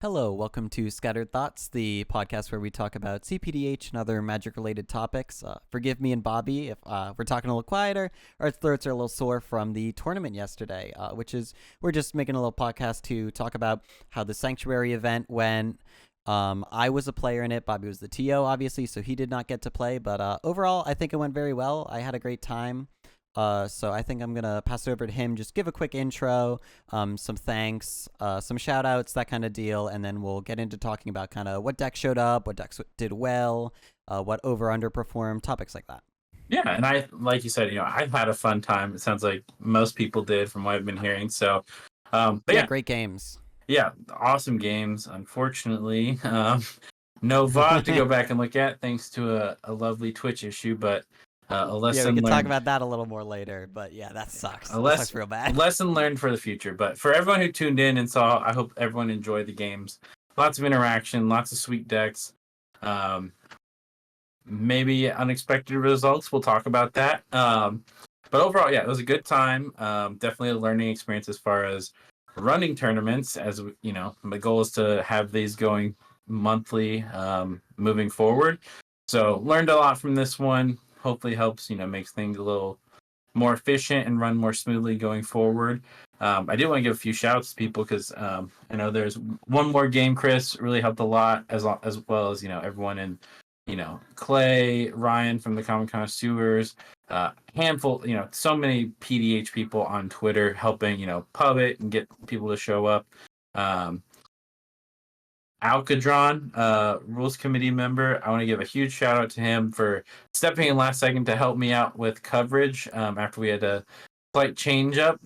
Hello, welcome to Scattered Thoughts, the podcast where we talk about CPDH and other magic-related topics. Forgive me and Bobby if we're talking a little quieter. Our throats are a little sore from the tournament yesterday, we're just making a little podcast to talk about how the Sanctuary event went. I was a player in it. Bobby was the TO, obviously, so he did not get to play. But overall, I think it went very well. I had a great time. So I think I'm going to pass it over to him. Just give a quick intro, some thanks, some shout outs, that kind of deal. And then we'll get into talking about kind of what decks showed up, what decks did well, what over underperformed, topics like that. Yeah, and like you said, I've had a fun time. It sounds like most people did from what I've been hearing. So, but yeah, great games. Yeah, awesome games. Unfortunately, no VOD to go back and look at thanks to a lovely Twitch issue, but a lesson we can learned. talk about that a little more later, but yeah, that sucks. Sucks real bad. A lesson learned for the future. But for everyone who tuned in and saw, I hope everyone enjoyed the games. Lots of interaction, lots of sweet decks. Maybe unexpected results. We'll talk about that. But overall, yeah, it was a good time. Definitely a learning experience as far as running tournaments. As you know, my goal is to have these going monthly moving forward. So learned a lot from this one. Hopefully helps, makes things a little more efficient and run more smoothly going forward. I do want to give a few shouts to people because I know there's one more game. Chris really helped a lot, as well as everyone in Clay, Ryan from the Common Connoisseurs, handful, so many PDH people on Twitter helping pub it and get people to show up. Alcadron, rules committee member, I want to give a huge shout out to him for stepping in last second to help me out with coverage after we had a slight change up.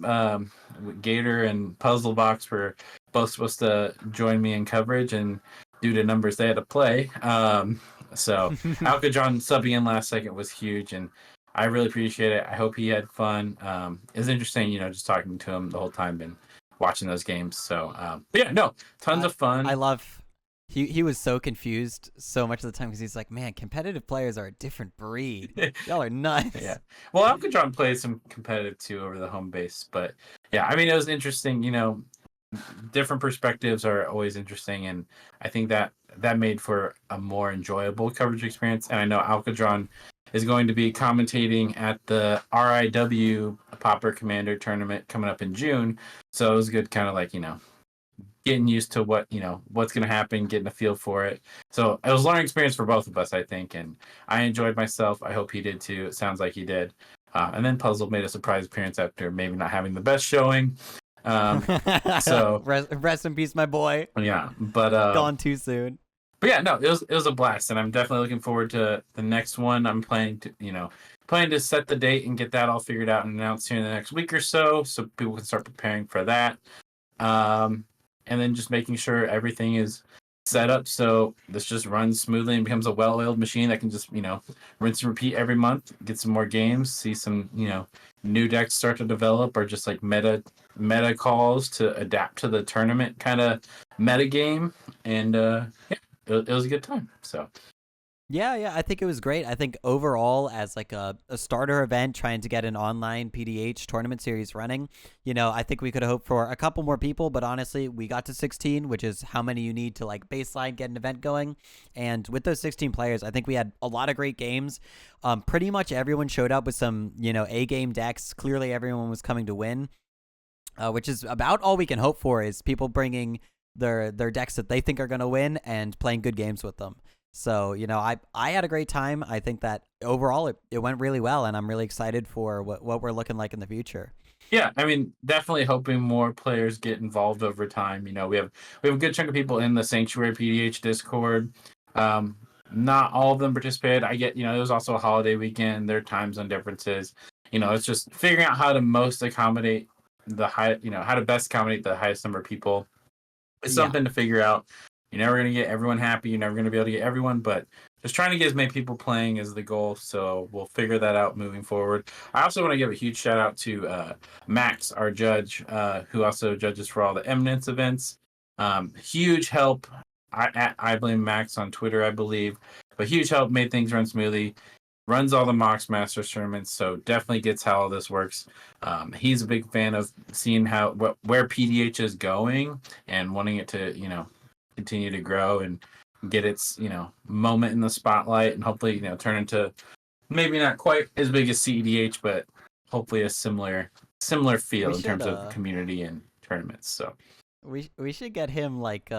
Gator and Puzzlebox were both supposed to join me in coverage, and due to numbers they had to play. So Alcadron subbing in last second was huge, and I really appreciate it. I hope he had fun. It was interesting, just talking to him the whole time and watching those games. So, but yeah, no, tons of fun. I love. He was so confused so much of the time because he's like, man, competitive players are a different breed. Y'all are nuts. Yeah. Well, Alcadron plays some competitive too over the home base, but yeah, I mean, it was interesting. Different perspectives are always interesting, and I think that made for a more enjoyable coverage experience. And I know Alcadron is going to be commentating at the RIW Popper Commander tournament coming up in June. So it was good, kind of like, getting used to what's going to happen, getting a feel for it. So it was a learning experience for both of us, I think. And I enjoyed myself. I hope he did too. It sounds like he did. And then Puzzle made a surprise appearance after maybe not having the best showing. So rest in peace, my boy. Yeah, but gone too soon. But yeah, no, it was a blast, and I'm definitely looking forward to the next one. I'm planning to set the date and get that all figured out and announced here in the next week or so people can start preparing for that. And then just making sure everything is set up so this just runs smoothly and becomes a well-oiled machine that can just rinse and repeat every month, get some more games, see some new decks start to develop, or just like meta calls to adapt to the tournament kind of meta game. And it was a good time. So yeah, I think it was great. I think overall, as like a starter event, trying to get an online PDH tournament series running, I think we could hope for a couple more people, but honestly, we got to 16, which is how many you need to like baseline get an event going. And with those 16 players, I think we had a lot of great games. Pretty much everyone showed up with some, A game decks. Clearly everyone was coming to win, which is about all we can hope for, is people bringing their decks that they think are going to win and playing good games with them. So, I had a great time. I think that overall it went really well, and I'm really excited for what we're looking like in the future. Yeah, I mean, definitely hoping more players get involved over time. We have a good chunk of people in the Sanctuary PDH Discord. Not all of them participated. I get, it was also a holiday weekend. There are time zone differences. It's just figuring out how to most accommodate how to best accommodate the highest number of people. It's something to figure out. You're never going to get everyone happy. You're never going to be able to get everyone, but just trying to get as many people playing is the goal. So we'll figure that out moving forward. I also want to give a huge shout out to Max, our judge, who also judges for all the Eminence events. Huge help. I blame Max on Twitter, I believe, but huge help, made things run smoothly. Runs all the Mox Masters tournaments, so definitely gets how all this works. He's a big fan of seeing where PDH is going and wanting it to, continue to grow and get its moment in the spotlight, and hopefully turn into maybe not quite as big as CEDH, but hopefully a similar We feel in should terms of community and tournaments. So we should get him like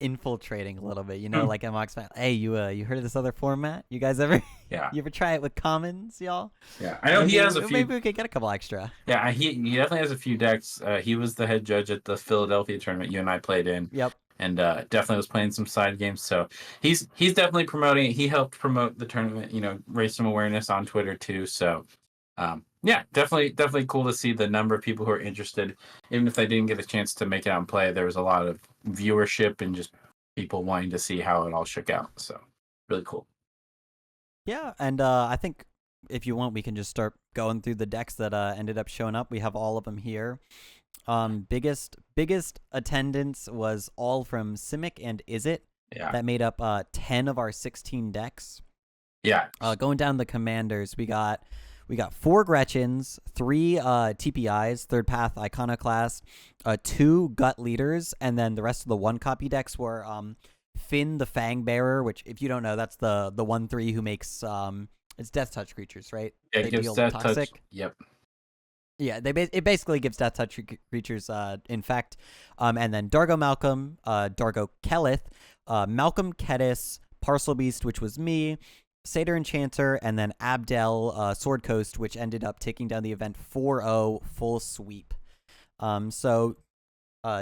infiltrating a little bit, Hmm. like MX. Hey, you heard of this other format? You guys ever yeah, you ever try it with commons, y'all? yeah, I know he has a few. Maybe we could get a couple extra. Yeah, he definitely has a few decks. He was the head judge at the Philadelphia tournament you and I played in, Yep. and definitely was playing some side games. So he's definitely promoting it. He helped promote the tournament, raise some awareness on Twitter too. So yeah, definitely cool to see the number of people who are interested. Even if they didn't get a chance to make it out and play, there was a lot of viewership and just people wanting to see how it all shook out. So really cool. Yeah, and I think if you want, we can just start going through the decks that ended up showing up. We have all of them here. Biggest attendance was all from Simic and Izzet. Yeah. That made up 10 of our 16 decks. Yeah. Going down the commanders, we got 4 Gretchens, 3 TPIs, Third Path Iconoclast, 2 Gut Leaders, and then the rest of the 1-copy decks were Finn the Fangbearer, which, if you don't know, that's the 1/3 who makes it's Death Touch creatures, right? Yeah, They it gives deal Death toxic. Touch. Yep. Yeah, it basically gives Death Touch creatures infect, and then Dargo Malcolm, Dargo Kelith, Malcolm Kedis, Parcel Beast, which was me, Satyr Enchanter, and then Abdel Sword Coast, which ended up taking down the event 4-0 full sweep. So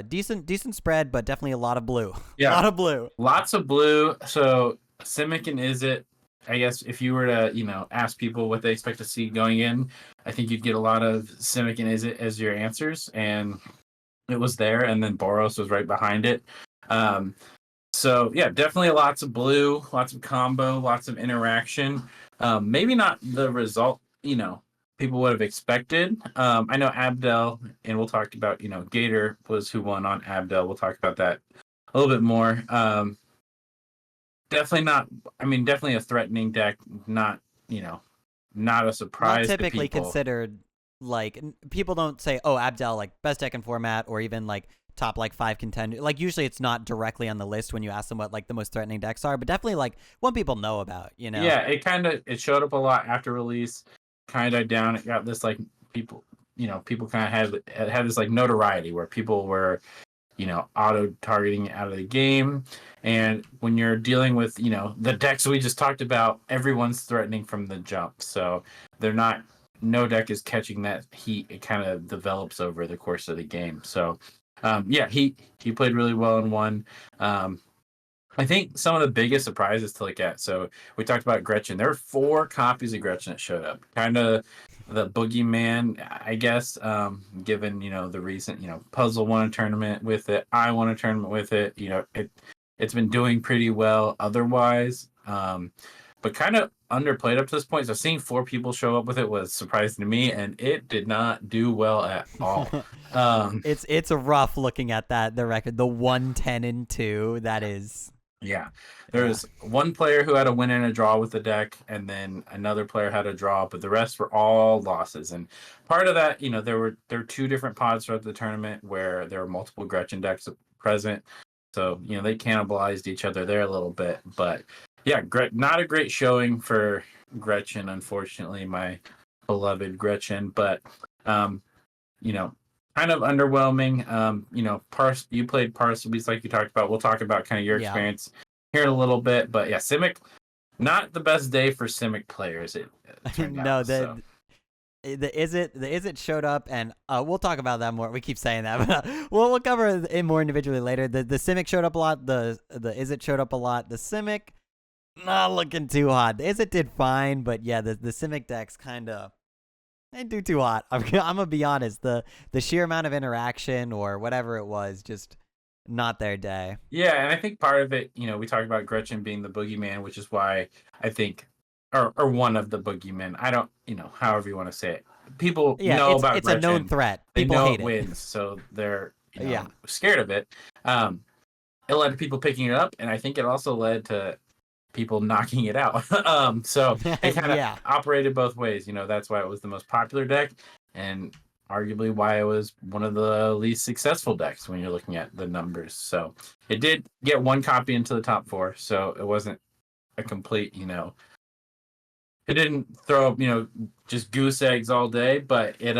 decent spread, but definitely a lot of blue. Yeah, a lot of blue. Lots of blue. So Simic and Izzet, I guess if you were to ask people what they expect to see going in, I think you'd get a lot of Simic and Izzet as your answers, and it was there. And then Boros was right behind it. So yeah, definitely lots of blue, lots of combo, lots of interaction. Maybe not the result people would have expected. I know Abdel, and we'll talk about Gator was who won on Abdel. We'll talk about that a little bit more. Definitely not. I mean, definitely a threatening deck. Not not a surprise. Not typically to people. considered. Like, people don't say, "Oh, Abdel, like best deck in format," or even like top like 5 contender. Like, usually it's not directly on the list when you ask them what like the most threatening decks are, but definitely like one people know about. Yeah, it showed up a lot after release. Kind of died down. It got this like people. People kind of had this like notoriety where people were auto targeting out of the game. And when you're dealing with, the decks we just talked about, everyone's threatening from the jump. So no deck is catching that heat. It kind of develops over the course of the game. So, yeah, he played really well and won. I think some of the biggest surprises to look at. So we talked about Gretchen. There were 4 copies of Gretchen that showed up. Kind of the boogeyman, I guess, given the recent Puzzle won a tournament with it. I won a tournament with it. It's been doing pretty well otherwise, but kind of underplayed up to this point. So seeing 4 people show up with it was surprising to me, and it did not do well at all. It's rough looking at the record, the 1-10-2. That is. Yeah, there was one player who had a win and a draw with the deck, and then another player had a draw, but the rest were all losses. And part of that, there were 2 different pods throughout the tournament where there were multiple Gretchen decks present, so they cannibalized each other there a little bit. But yeah, not a great showing for Gretchen, unfortunately, my beloved Gretchen. But kind of underwhelming. You played Parcel Beast like you talked about. We'll talk about kind of your experience here in a little bit. But yeah, Simic, not the best day for Simic players. It turned out. The Izzet showed up, and we'll talk about that more. We keep saying that, but we'll cover it more individually later. The Simic showed up a lot. The Izzet showed up a lot. The Simic, not looking too hot. The Izzet did fine, but yeah, the Simic decks kind of. They didn't do too hot. I'm gonna be honest. The sheer amount of interaction or whatever it was, just not their day. Yeah, and I think part of it, we talked about Gretchen being the boogeyman, which is why I think, or one of the boogeymen. I don't, however you want to say it. People know about it's Gretchen. A known threat. People know hate it wins, so they're yeah scared of it. It led to people picking it up, and I think it also led to people knocking it out. So it kind of operated both ways. That's why it was the most popular deck, and arguably why it was one of the least successful decks when you're looking at the numbers. So it did get one copy into the top 4, so it wasn't a complete, it didn't throw up, just goose eggs all day, but it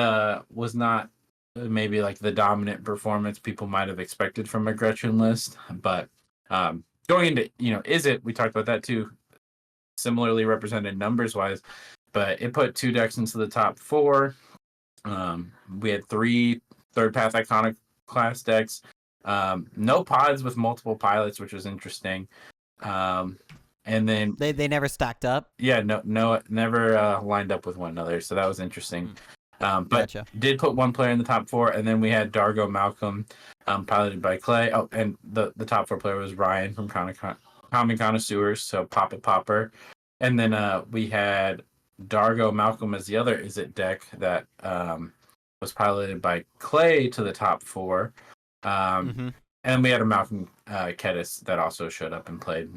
was not maybe like the dominant performance people might have expected from a Gretchen list. But going into, is it, we talked about that too, similarly represented numbers wise, but it put 2 decks into the top 4. We had 3 third path iconic class decks. No pods with multiple pilots, which was interesting. And then they never stacked up. Yeah, no, never lined up with one another, so that was interesting. But Gotcha. did put one player in the top 4, and then we had Dargo Malcolm, piloted by Clay. Oh, and the top 4 player was Ryan from Common Connoisseurs, so Papa Popper. And then we had Dargo Malcolm as the other Is It deck that was piloted by Clay to the top 4. And we had a Malcolm Kedis that also showed up and played.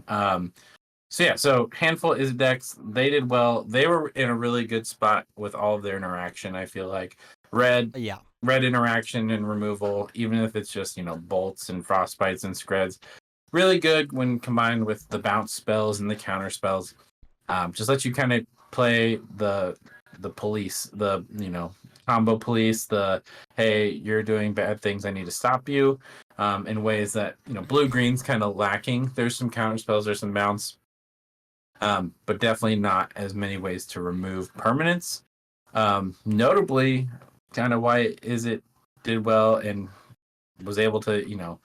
So handful Is It decks, they did well. They were in a really good spot with all of their interaction. I feel like red interaction and removal, even if it's just bolts and frostbites and screds, really good when combined with the bounce spells and the counter spells. Just let you kind of play the police, the combo police, the hey, you're doing bad things, I need to stop you, in ways that blue green's kind of lacking. There's some counter spells, there's some bounce, but definitely not as many ways to remove permanents. Notably, kind of why Is It did well and was able to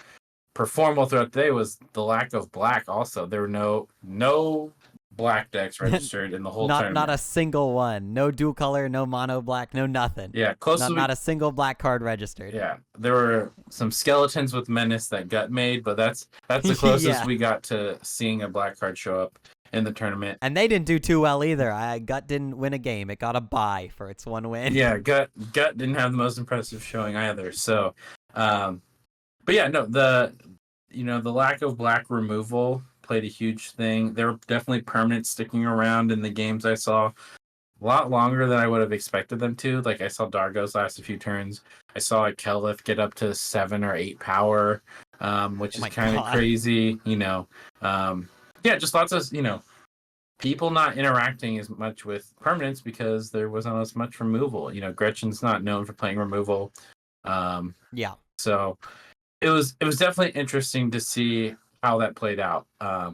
perform well throughout the day was the lack of black. Also, there were no black decks registered in the whole tournament. Not a single one. No dual color, no mono black, no nothing. Yeah, not a single black card registered. Yeah, there were some skeletons with Menace that Gut made, but that's the closest we got to seeing a black card show up in the tournament. And they didn't do too well either. Gut didn't win a game. It got a bye for its one win. Yeah, Gut didn't have the most impressive showing either. So, but yeah, no, the lack of black removal played a huge thing. There were definitely permanents sticking around in the games I saw a lot longer than I would have expected them to. Like I saw Dargo's last a few turns. I saw a Kelith get up to 7 or 8 power, which is kind of crazy. Just lots of people not interacting as much with permanents because there wasn't as much removal. Gretchen's not known for playing removal. So it was definitely interesting to see how that played out. I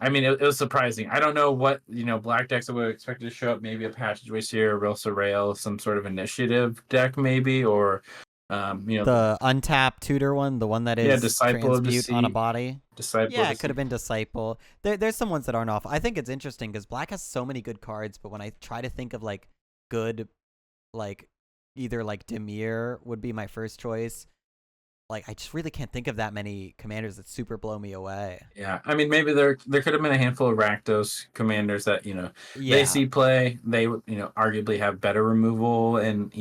mean, it was surprising. I don't know what black decks I would expect to show up. Maybe a Passageway Seer, a Rilsa Rail, some sort of initiative deck, maybe, or the untapped tutor one, the one that is Disciple transmute on a body. Disciple. Yeah, it could have been Disciple. There's some ones that aren't off. I think it's interesting because black has so many good cards, but when I try to think of good, either Dimir would be my first choice. I just really can't think of that many commanders that super blow me away. Yeah, I mean, maybe there could have been a handful of Rakdos commanders that they see play. They arguably have better removal and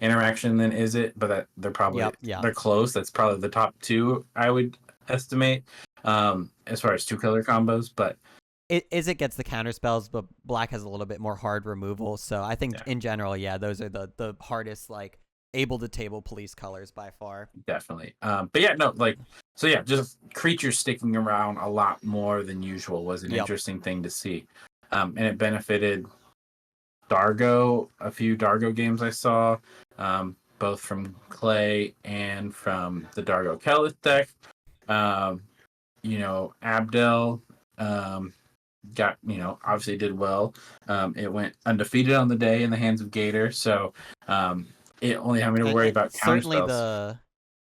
interaction than Is It, but that they're probably they're close. That's probably the top 2 I would estimate, as far as 2-color combos. But Is It gets the counter spells, but black has a little bit more hard removal. So I think in general, those are the hardest able to table police colors by far. Definitely. But yeah, no, just creatures sticking around a lot more than usual was an interesting thing to see. And it benefited Dargo, a few Dargo games I saw, both from Clay and from the Dargo Kelith deck. Abdel got, obviously did well. It went undefeated on the day in the hands of Gator. So, it only having to worry about counter certainly spells.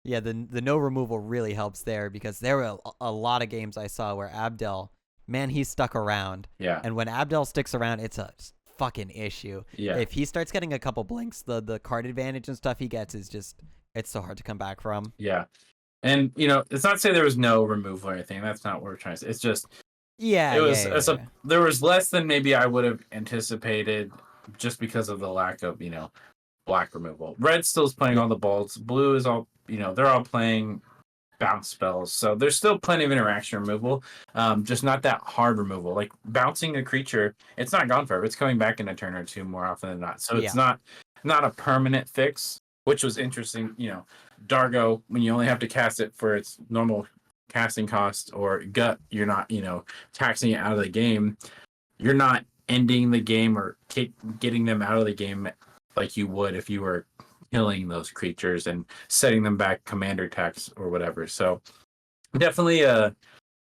the no removal really helps there because there were a lot of games I saw where Abdel, man, he stuck around. Yeah. And when Abdel sticks around, it's a fucking issue. Yeah. If he starts getting a couple blinks, the card advantage and stuff he gets is just, it's so hard to come back from. Yeah. And it's not to say there was no removal or anything. That's not what we're trying to say. It's just there was less than maybe I would have anticipated just because of the lack of black removal. Red still is playing all the bolts. Blue is all they're all playing bounce spells. So there's still plenty of interaction removal. Just not that hard removal. Like bouncing a creature, it's not gone forever. It's coming back in a turn or two more often than not. So it's not not a permanent fix, which was interesting. Dargo, when you only have to cast it for its normal casting cost, or gut, you're not, taxing it out of the game. You're not ending the game or getting them out of the game like you would if you were killing those creatures and setting them back commander tax or whatever. So definitely an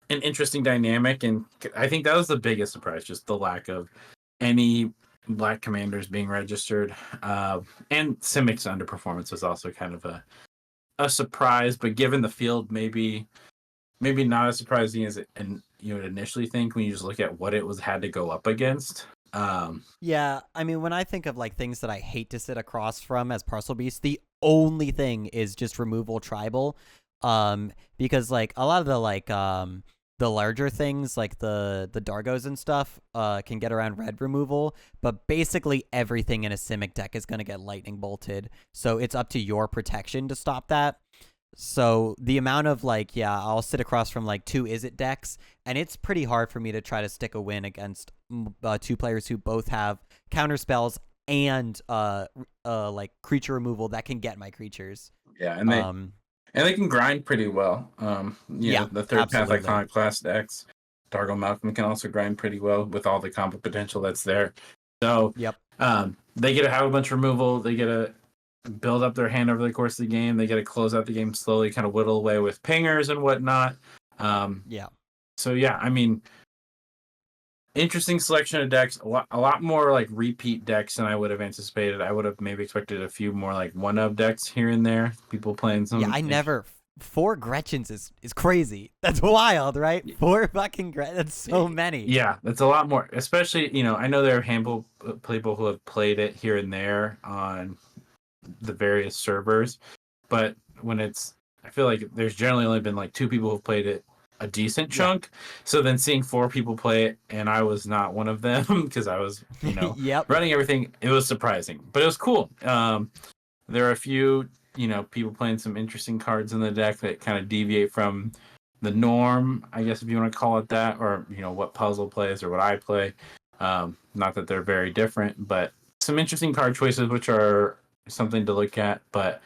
interesting dynamic, and I think that was the biggest surprise, just the lack of any black commanders being registered. And Simic's underperformance was also kind of a surprise, but given the field, maybe not as surprising as it, and you would initially think when you just look at what it was had to go up against. Yeah, I mean, when I think of like things that I hate to sit across from as Parcel Beast, the only thing is just removal tribal. Because like a lot of the larger things like the Dargos and stuff can get around red removal, but basically everything in a Simic deck is going to get lightning bolted. So it's up to your protection to stop that. So the amount of like, yeah, I'll sit across from like 2 Izzet decks, and it's pretty hard for me to try to stick a win against 2 players who both have counter spells and like creature removal that can get my creatures. Yeah, and they can grind pretty well. Yeah, the third path absolutely. iconic class decks, Dargo Malcolm can also grind pretty well with all the combo potential that's there. So Yep. they get to have a bunch of removal. They get to build up their hand over the course of the game. They get to close out the game slowly, kind of whittle away with pingers and whatnot. Yeah. So yeah, I mean, interesting selection of decks. A lot more like repeat decks than I would have anticipated. I would have maybe expected a few more like one of decks here and there. People playing some. Yeah, I never. 4 Gretchens is crazy. That's wild, right? 4 fucking Gretchens. That's so many. Yeah, that's a lot more. Especially, I know there are a handful of people who have played it here and there on the various servers, but when I feel like there's generally only been like 2 people who've played it a decent chunk. So then seeing 4 people play it, and I was not one of them because I was, Yep. running everything. It was surprising, but it was cool. There are a few, people playing some interesting cards in the deck that kind of deviate from the norm, I guess if you want to call it that, or what Puzzle plays or what I play. Not that they're very different, but some interesting card choices, which are something to look at. But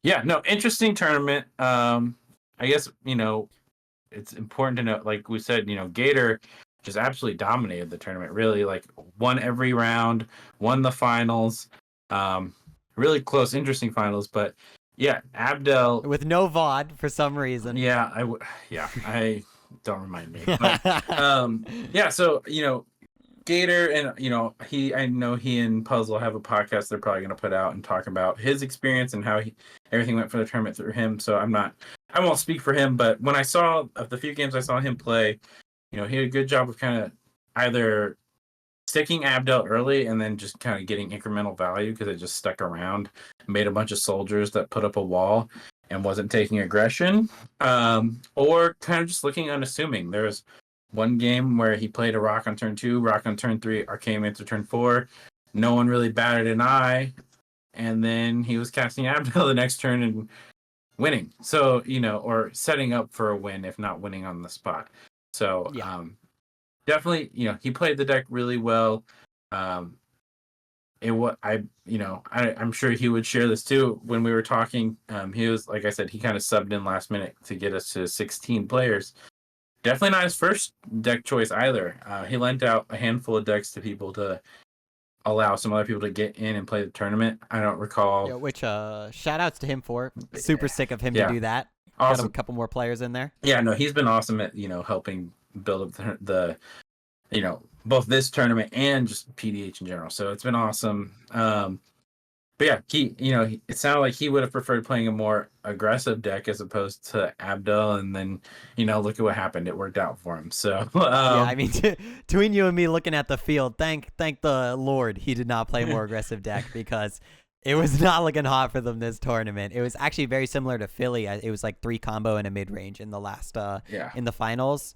yeah, no, interesting tournament. I guess it's important to note, like we said, Gator just absolutely dominated the tournament. Really, like won every round, won the finals. Really close, interesting finals. But yeah, Abdel with no VOD for some reason. Yeah, I don't remind me. But yeah, so Gator, and I know he and Puzzle have a podcast they're probably going to put out and talk about his experience and how everything went for the tournament through him. So I won't speak for him, but when I saw of the few games I saw him play, he had a good job of kind of either sticking Abdel early and then just kind of getting incremental value because it just stuck around, made a bunch of soldiers that put up a wall and wasn't taking aggression, or kind of just looking unassuming. There's one game where he played a rock on turn 2, rock on turn 3, Arcane Mancer turn 4. No one really batted an eye, and then he was casting Abdel the next turn and winning. So, or setting up for a win, if not winning on the spot. So, definitely, he played the deck really well. I'm sure he would share this too. When we were talking, he was, like I said, he kind of subbed in last minute to get us to 16 players. Definitely not his first deck choice either. He lent out a handful of decks to people to allow some other people to get in and play the tournament. I don't recall. Yeah, which shout outs to him for. Super sick of him to do that. Awesome. Got a couple more players in there. Yeah, no, he's been awesome at helping build up the both this tournament and just PDH in general. So it's been awesome. But yeah, it sounded like he would have preferred playing a more aggressive deck as opposed to Abdel, and then look at what happened. It worked out for him. So yeah, I mean, between you and me looking at the field, thank the Lord he did not play a more aggressive deck because it was not looking hot for them this tournament. It was actually very similar to Philly. It was like 3 combo and a mid range in the last in the finals.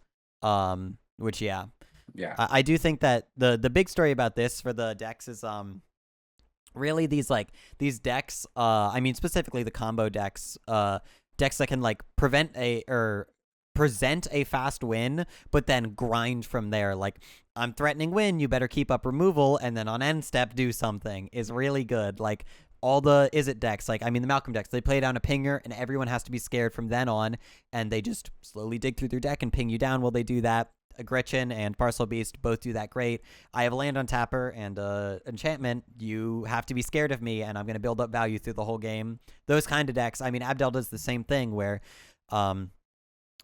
Which I do think that the big story about this for the decks is really these decks, I mean specifically the combo decks, decks that can like present a fast win but then grind from there. Like I'm threatening win, you better keep up removal, and then on end step do something is really good. Like all the is it decks, like I mean the Malcolm decks, they play down a pinger and everyone has to be scared from then on, and they just slowly dig through their deck and ping you down while they do that. Gretchen and Parcel Beast both do that great. I have a land on Tapper and enchantment. You have to be scared of me, and I'm going to build up value through the whole game. Those kind of decks. I mean, Abdel does the same thing where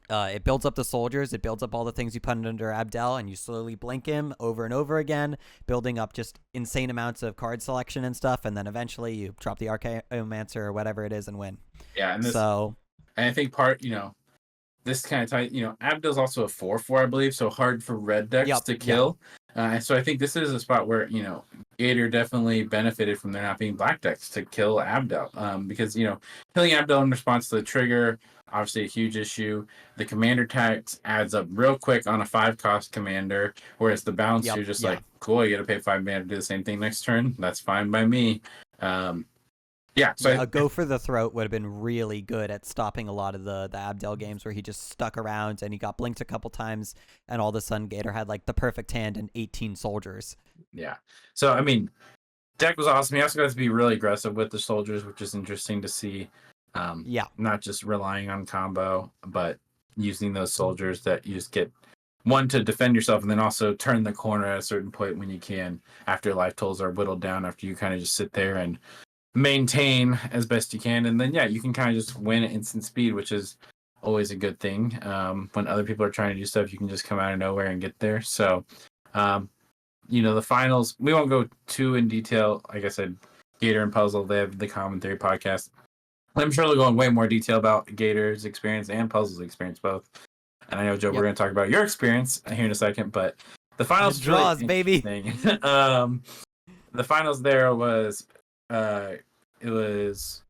it builds up the soldiers. It builds up all the things you put under Abdel, and you slowly blink him over and over again, building up just insane amounts of card selection and stuff. And then eventually you drop the Archaeomancer or whatever it is and win. Yeah, and so and I think this kind of tight. Abdel's also a 4/4, I believe, so hard for red decks to kill. So I think this is a spot where Gator definitely benefited from there not being black decks to kill Abdel, because killing Abdel in response to the trigger, obviously a huge issue. The commander tax adds up real quick on a 5-cost commander, whereas the bounce you're just like, cool, you got to pay 5 mana to do the same thing next turn. That's fine by me. So a go for the throat would have been really good at stopping a lot of the Abdel games where he just stuck around and he got blinked a couple times, and all of a sudden Gator had like the perfect hand and 18 soldiers. Yeah. So I mean, deck was awesome. He also got to be really aggressive with the soldiers, which is interesting to see. Not just relying on combo, but using those soldiers that you just get one to defend yourself, and then also turn the corner at a certain point when you can, after life totals are whittled down, after you kind of just sit there and maintain as best you can, and then you can kind of just win at instant speed, which is always a good thing. When other people are trying to do stuff, you can just come out of nowhere and get there. So the finals, we won't go too in detail. Like I said, Gator and Puzzle, they have the Common Theory podcast. I'm sure they'll go in way more detail about Gator's experience and Puzzle's experience both. And I know, Joe, we're going to talk about your experience here in a second, but the finals draws, baby. The finals there was it was,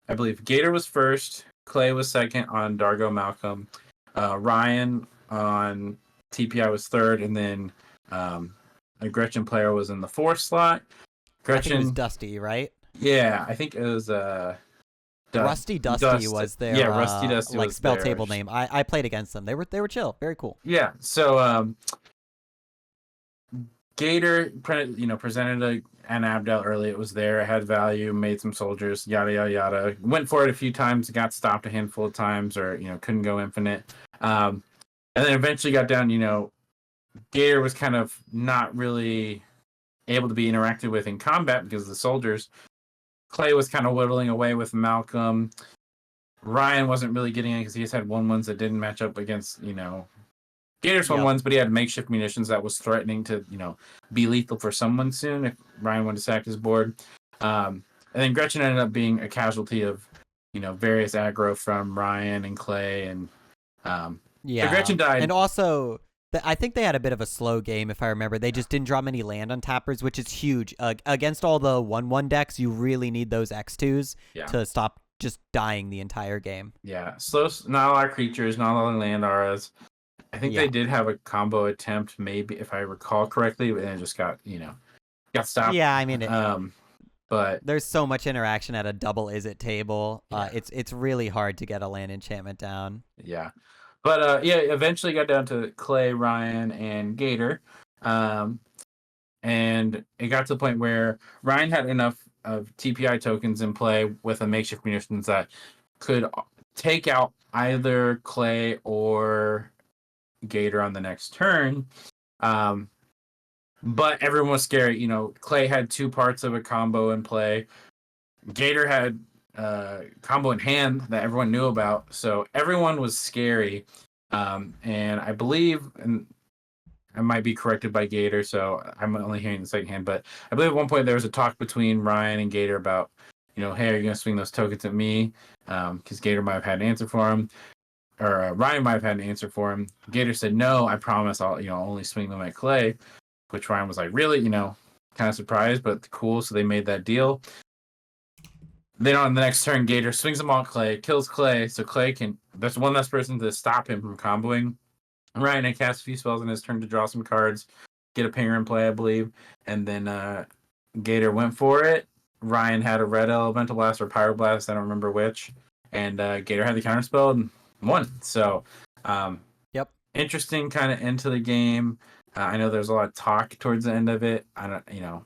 I believe, Gator was first, Clay was second on Dargo Malcolm, Ryan on TPI was third, and then a Gretchen player was in the fourth slot. Gretchen, I think it was Dusty, right? Yeah, I think it was Rusty Dusty was their Rusty Dusty like was spell there. table name. I played against them. They were chill, very cool. Yeah, so Gator presented an Abdel early. It was there, it had value, made some soldiers, yada yada yada. Went for it a few times, got stopped a handful of times, or couldn't go infinite. And then eventually got down. Gator was kind of not really able to be interacted with in combat because of the soldiers. Clay was kind of whittling away with Malcolm. Ryan wasn't really getting it because he just had 1/1s that didn't match up against Gator's 1/1s, but he had makeshift munitions that was threatening to be lethal for someone soon if Ryan wanted to sack his board. And then Gretchen ended up being a casualty of various aggro from Ryan and Clay, and so Gretchen died. And also, I think they had a bit of a slow game, if I remember. They just didn't draw many land on tappers, which is huge. Against all the 1/1 decks, you really need those X2s to stop just dying the entire game. Yeah, slow, not a lot of creatures, not a lot of land auras. I think they did have a combo attempt, maybe, if I recall correctly, but then it just got stopped. Yeah, I mean, but there's so much interaction at a double is it table. It's really hard to get a land enchantment down. Yeah. But eventually got down to Clay, Ryan, and Gator. And it got to the point where Ryan had enough of TPI tokens in play with a makeshift munitions that could take out either Clay or Gator on the next turn. But everyone was scary. Clay had 2 parts of a combo in play. Gator had combo in hand that everyone knew about, so everyone was scary. And I believe, and I might be corrected by Gator, so I'm only hearing the second hand, but I believe at one point there was a talk between Ryan and Gator about, hey, are you going to swing those tokens at me? Because Gator might have had an answer for him, or Ryan might have had an answer for him. Gator said, no, I promise I'll only swing them at Clay, which Ryan was like, really? Kind of surprised, but cool, so they made that deal. Then on the next turn, Gator swings them on Clay, kills Clay, so Clay there's one less person to stop him from comboing. Ryan had cast a few spells in his turn to draw some cards, get a pinger in play, I believe, and then Gator went for it. Ryan had a red elemental blast or pyroblast, I don't remember which, and Gator had the counterspell and won. So, interesting kind of end to the game. I know there's a lot of talk towards the end of it. I don't,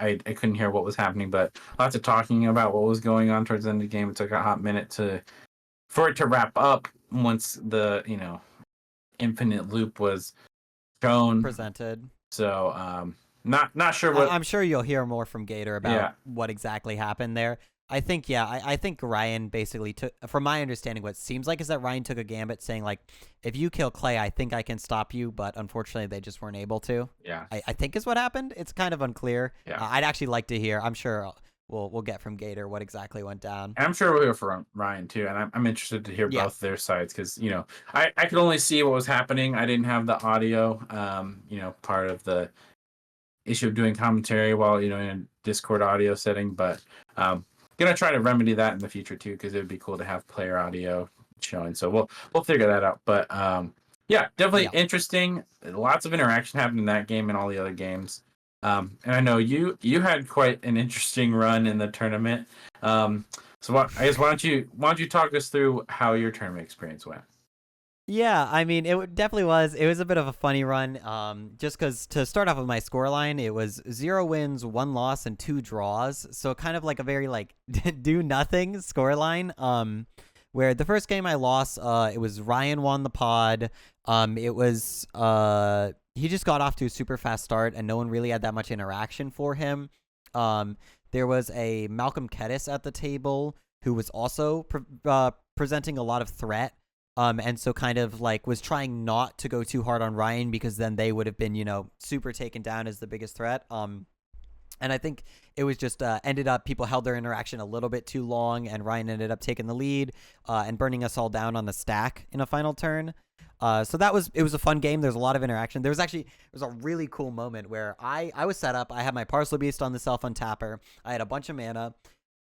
I couldn't hear what was happening, but lots of talking about what was going on towards the end of the game. It took a hot minute for it to wrap up once the infinite loop was shown. Presented. So not sure what. I'm sure you'll hear more from Gator about Yeah, what exactly happened there. I think, yeah, I think Ryan basically took, from my understanding, what seems like is that Ryan took a gambit saying, like, if you kill Clay, I think I can stop you, but unfortunately they just weren't able to. yeah, I think is what happened. It's kind of unclear. yeah. I'd actually like to hear. I'm sure we'll get from Gator what exactly went down. And I'm sure we'll hear from Ryan too, and I'm interested to hear Yeah. both their sides because I could only see what was happening. I didn't have the audio. Part of the issue of doing commentary while in a Discord audio setting, but gonna try to remedy that in the future too because it would be cool to have player audio showing. So we'll figure that out. But yeah, definitely interesting. Lots of interaction happened in that game and all the other games. And I know you had quite an interesting run in the tournament. So I guess why don't you talk us through how your tournament experience went? Yeah, I mean, definitely was. It was a bit of a funny run. Just because to start off with my scoreline, it was 0 wins, 1 loss, and 2 draws. So kind of like a very like do nothing scoreline. Where the first game I lost, it was Ryan won the pod. It was he just got off to a super fast start, and no one really had that much interaction for him. There was a Malcolm Kettis at the table who was also presenting a lot of threat. And so kind of like was trying not to go too hard on Ryan because then they would have been, super taken down as the biggest threat. And I think it was just ended up people held their interaction a little bit too long, and Ryan ended up taking the lead and burning us all down on the stack in a final turn. So it was a fun game. There's a lot of interaction. There was a really cool moment where I was set up. I had my Parcel Beast on the self untapper. I had a bunch of mana,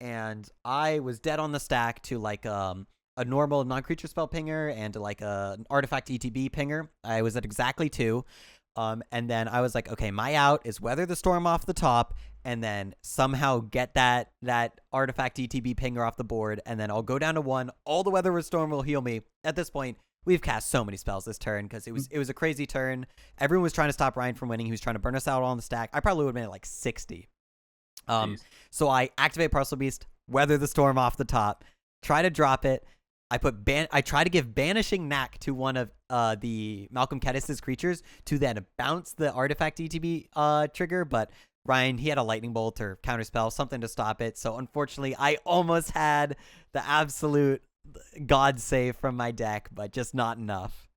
and I was dead on the stack to like a normal non-creature spell pinger and like an artifact ETB pinger. I was at exactly 2. And then I was like, okay, my out is Weather the Storm off the top and then somehow get that artifact ETB pinger off the board, and then I'll go down to 1. All the Weather the Storm will heal me. At this point, we've cast so many spells this turn because it was a crazy turn. Everyone was trying to stop Ryan from winning. He was trying to burn us out on the stack. I probably would have been at like 60. So I activate Parcel Beast, Weather the Storm off the top, try to drop it. I try to give Banishing Knack to one of the Malcolm Kettis' creatures to then bounce the artifact ETB trigger, but Ryan, he had a lightning bolt or counterspell, something to stop it. So unfortunately, I almost had the absolute god save from my deck, but just not enough.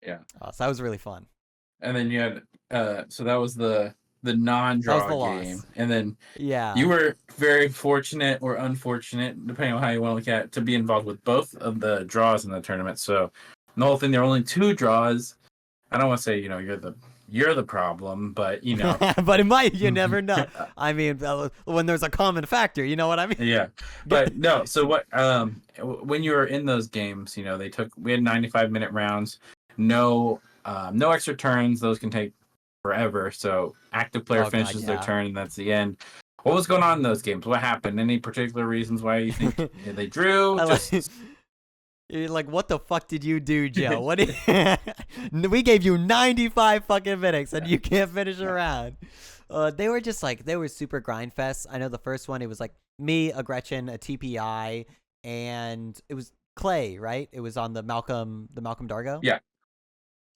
Yeah. So that was really fun. And then you had so that was the non-draw game, and then you were very fortunate or unfortunate, depending on how you want to look at it, to be involved with both of the draws in the tournament. So the whole thing, there were only 2 draws. I don't want to say you're the problem, but but it might. You never know. I mean, when there's a common factor, you know what I mean? Yeah, but no. So what? When you were in those games, we had 95-minute rounds, no extra turns. Those can take forever. So active player finishes their turn, and that's the end. What was going on in those games? What happened? Any particular reasons why you think they drew? You're like, what the fuck did you do, Joe? We gave you 95 fucking minutes, and you can't finish a round. They were just like, they were super grind fest. I know the first one, it was like me, a Gretchen, a TPI, and it was Clay, right? It was on the Malcolm Dargo. Yeah.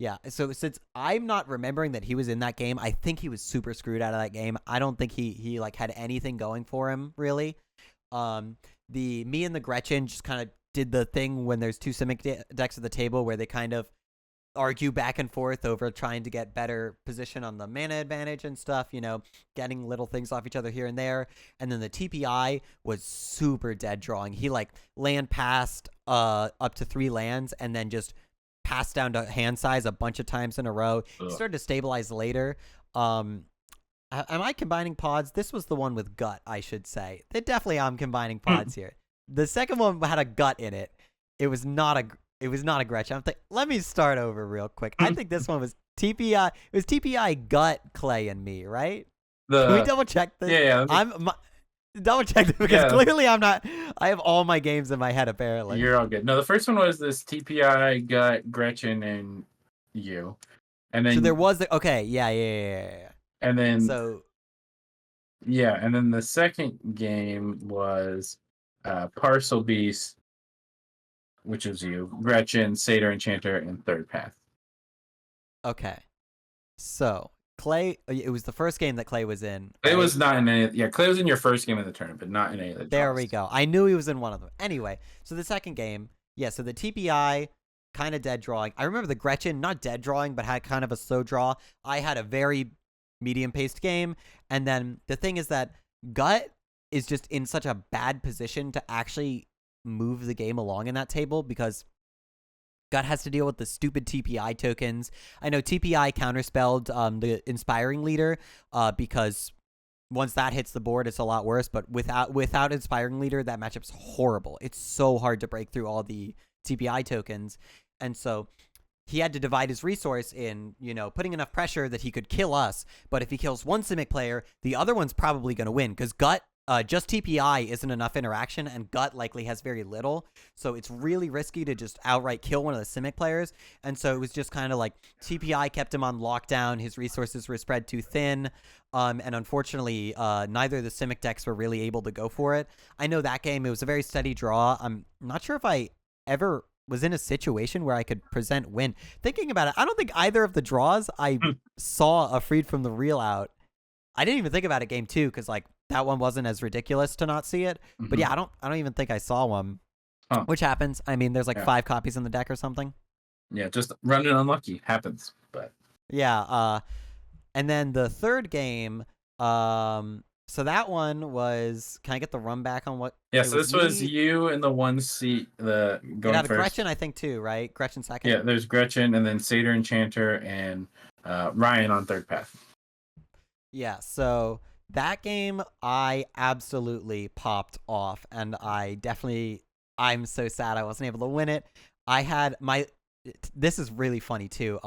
Yeah, so since I'm not remembering that he was in that game, I think he was super screwed out of that game. I don't think he like had anything going for him, really. Me and the Gretchen just kind of did the thing when there's 2 Simic decks at the table where they kind of argue back and forth over trying to get better position on the mana advantage and stuff, getting little things off each other here and there. And then the TPI was super dead drawing. He like land passed up to 3 lands and then just passed down to hand size a bunch of times in a row. He started to stabilize later. Am I combining pods? This was the one with gut, I should say. Definitely I'm combining pods here. The second one had a gut in it. It was not a Gretchen. Let me start over real quick. I think this one was TPI. It was TPI, gut, Clay, and me, right? Can we double check this? Yeah. Double check this because clearly I'm not. I have all my games in my head apparently. You're all good. No, the first one was this TPI, gut, Gretchen, and you. And So there then was okay, yeah. and then So yeah, and then the second game was Parcel Beast, which is you, Gretchen, Satyr Enchanter, and Third Path. okay, so Clay, it was the first game that Clay was in, Clay right? was not in any. Yeah, Clay was in your first game of the tournament, but not in any of the There we draws. go. I knew he was in one of them. Anyway, so the second game, yeah. So the TPI kind of dead drawing. I remember the Gretchen not dead drawing, but had kind of a slow draw. I had a very medium paced game, and then the thing is that Gut is just in such a bad position to actually move the game along in that table because Gut has to deal with the stupid TPI tokens. I know TPI counterspelled the Inspiring Leader because once that hits the board, it's a lot worse. But without Inspiring Leader, that matchup's horrible. It's so hard to break through all the TPI tokens, and so he had to divide his resource in, putting enough pressure that he could kill us. But if he kills one Simic player, the other one's probably going to win because Gut. Just TPI isn't enough interaction, and Gut likely has very little. So it's really risky to just outright kill one of the Simic players. And so it was just kind of like TPI kept him on lockdown. His resources were spread too thin. And unfortunately, neither of the Simic decks were really able to go for it. I know that game, it was a very steady draw. I'm not sure if I ever was in a situation where I could present win. Thinking about it, I don't think either of the draws I saw a Freed from the Real out. I didn't even think about it game 2 because like that one wasn't as ridiculous to not see it. But yeah, I don't even think I saw one. Huh. Which happens. I mean, there's like Yeah. 5 copies in the deck or something. Yeah, just running unlucky happens. But Yeah, and then the third game, so that one was, can I get the run back on what? yeah, It so was this was me. you in the one seat, the It going had a first. Gretchen, I think, too, right? Gretchen second. Yeah, there's Gretchen, and then Satyr Enchanter, and Ryan on Third Path. Yeah, so that game I absolutely popped off, and I'm so sad I wasn't able to win it. I had this is really funny too.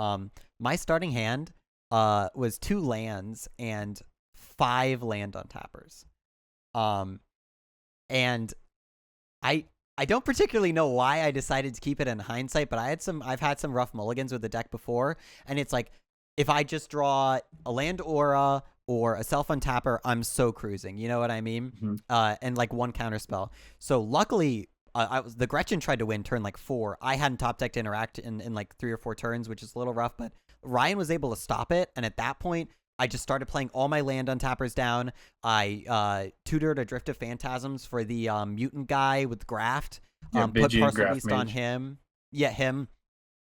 My starting hand was 2 lands and 5 land untappers. And I don't particularly know why I decided to keep it in hindsight, but I've had some rough mulligans with the deck before, and it's like if I just draw a land aura or a self untapper, I'm so cruising. You know what I mean? Mm-hmm. And like 1 counter spell. So luckily, the Gretchen tried to win turn like 4. I hadn't top decked interact in like 3 or 4 turns, which is a little rough, but Ryan was able to stop it, and at that point, I just started playing all my land untappers down. I tutored a Drift of Phantasms for the mutant guy with Graft. Yeah, Put Bigi, Parcel Graph Beast on Mage. him. Yeah, him.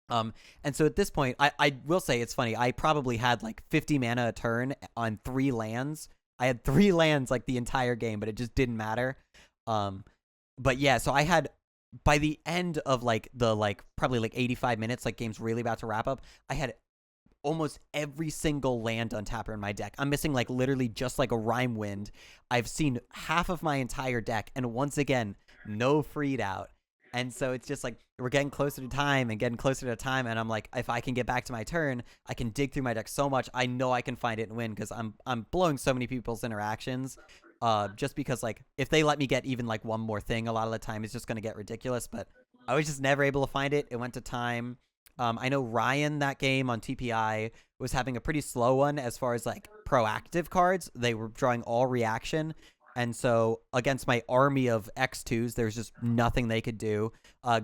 And so at this point, I will say it's funny. I probably had like 50 mana a turn on 3 lands. I had 3 lands like the entire game, but it just didn't matter. But yeah, so I had by the end of like the probably like 85 minutes, like game's really about to wrap up, I had almost every single land untapper in my deck. I'm missing like literally just like a Rhyme Wind. I've seen half of my entire deck, and once again, no freed out. And so it's just like we're getting closer to time and getting closer to time, and I'm like, if I can get back to my turn, I can dig through my deck so much. I know I can find it and win because I'm blowing so many people's interactions. Just because like if they let me get even like one more thing, a lot of the time it's just gonna get ridiculous. But I was just never able to find it. It went to time. I know Ryan that game on TPI was having a pretty slow one as far as like proactive cards. They were drawing all reaction. And so against my army of X2s, there's just nothing they could do.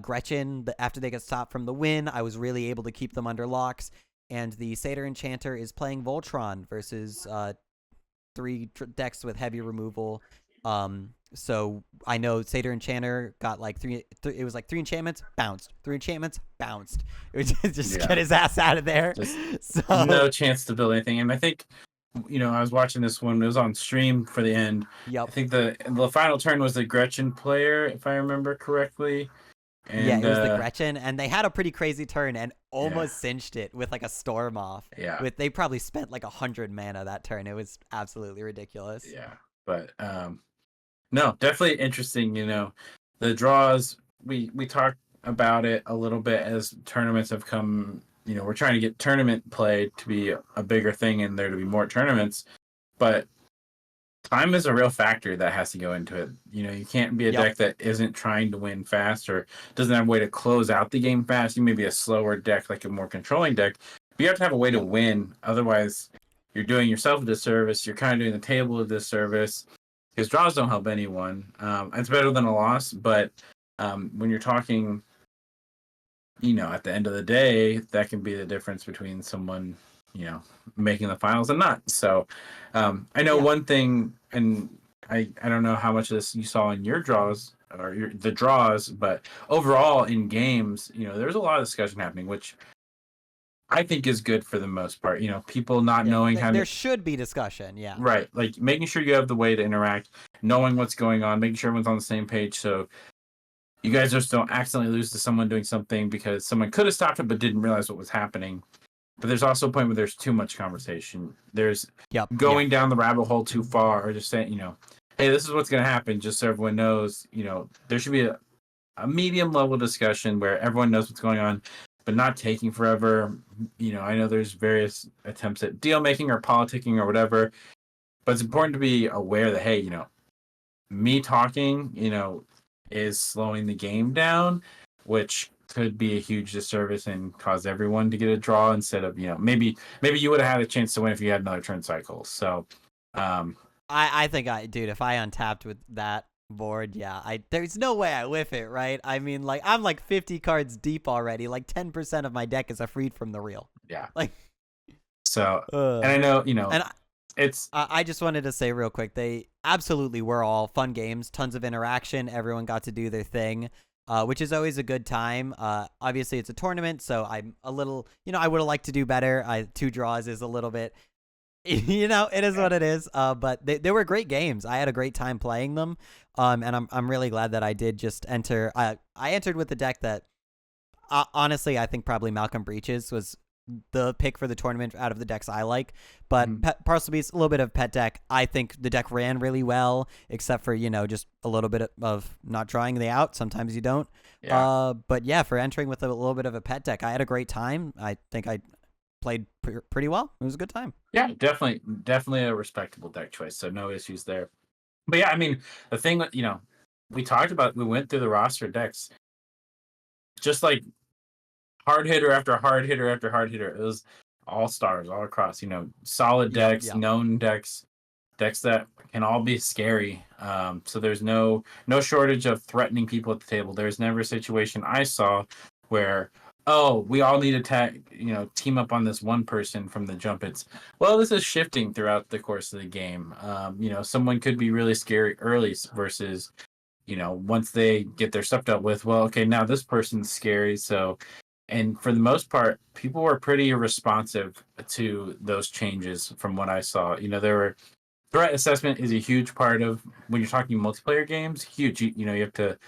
Gretchen, after they got stopped from the win, I was really able to keep them under locks. And the Satyr Enchanter is playing Voltron versus 3 decks with heavy removal. So I know Satyr Enchanter got like it was like 3 enchantments, bounced. 3 enchantments, bounced. It was just get his ass out of there. Just so no chance to build anything. And I think, I was watching this one. It was on stream for the end. Yep. I think the final turn was the Gretchen player, if I remember correctly. And, yeah, it was the Gretchen, and they had a pretty crazy turn and almost cinched it with like a storm off. Yeah. They probably spent like 100 mana that turn. It was absolutely ridiculous. Yeah, but no, definitely interesting. The draws, we talked about it a little bit as tournaments have come. We're trying to get tournament play to be a bigger thing and there to be more tournaments, but time is a real factor that has to go into it. You can't be a deck that isn't trying to win fast or doesn't have a way to close out the game fast. You may be a slower deck, like a more controlling deck, you have to have a way to Yep. win. Otherwise, you're doing yourself a disservice. You're kind of doing the table a disservice because draws don't help anyone. It's better than a loss, but when you're talking, at the end of the day, that can be the difference between someone, making the finals and not. So, I know Yeah. one thing, and I don't know how much of this you saw in your draws or the draws, but overall in games, there's a lot of discussion happening, which I think is good for the most part. People not Yeah. knowing how There to, should be discussion. Yeah. right, like making sure you have the way to interact, knowing what's going on, making sure everyone's on the same page. So you guys just don't accidentally lose to someone doing something because someone could have stopped it but didn't realize what was happening. But there's also a point where there's too much conversation. There's Yep. Yeah. going down the rabbit hole too far, or just saying, hey, this is what's going to happen, just so everyone knows. There should be a medium level discussion where everyone knows what's going on, but not taking forever. I know there's various attempts at deal making or politicking or whatever, but it's important to be aware that, hey, me talking, is slowing the game down, which could be a huge disservice and cause everyone to get a draw instead of, maybe you would have had a chance to win if you had another turn cycle. So, um, I think dude, if I untapped with that board, yeah, there's no way I whiff it, right? I mean, like, I'm like 50 cards deep already. Like 10% of my deck is a freed from the real. yeah. Like, So, uh, and I know, and it's, I just wanted to say real quick, they absolutely were all fun games, tons of interaction. Everyone got to do their thing, which is always a good time. Obviously, it's a tournament, so I'm a little, I would have liked to do better. 2 draws is a little bit, it is what it is. But they were great games. I had a great time playing them. And I'm really glad that I did just enter. I entered with the deck that, honestly, I think probably Malcolm Breaches was the pick for the tournament out of the decks I like. But Parcelby's a little bit of pet deck. I think the deck ran really well, except for, just a little bit of not drawing the out. Sometimes you don't. yeah. But yeah, for entering with a little bit of a pet deck, I had a great time. I think I played pretty well. It was a good time. Yeah, definitely a respectable deck choice. So no issues there. But yeah, I mean, the thing that, we went through the roster decks, just like hard hitter after hard hitter after hard hitter. It was all stars all across, solid Yep, decks, yep. known decks that can all be scary. So there's no shortage of threatening people at the table. There's never a situation I saw where, oh, we all need to team up on this one person from the jump. It's, well, this is shifting throughout the course of the game. Someone could be really scary early versus, once they get their stuff dealt with, well, okay, now this person's scary. So, and for the most part, people were pretty responsive to those changes from what I saw. There were threat assessment is a huge part of when you're talking multiplayer games. Huge. You have to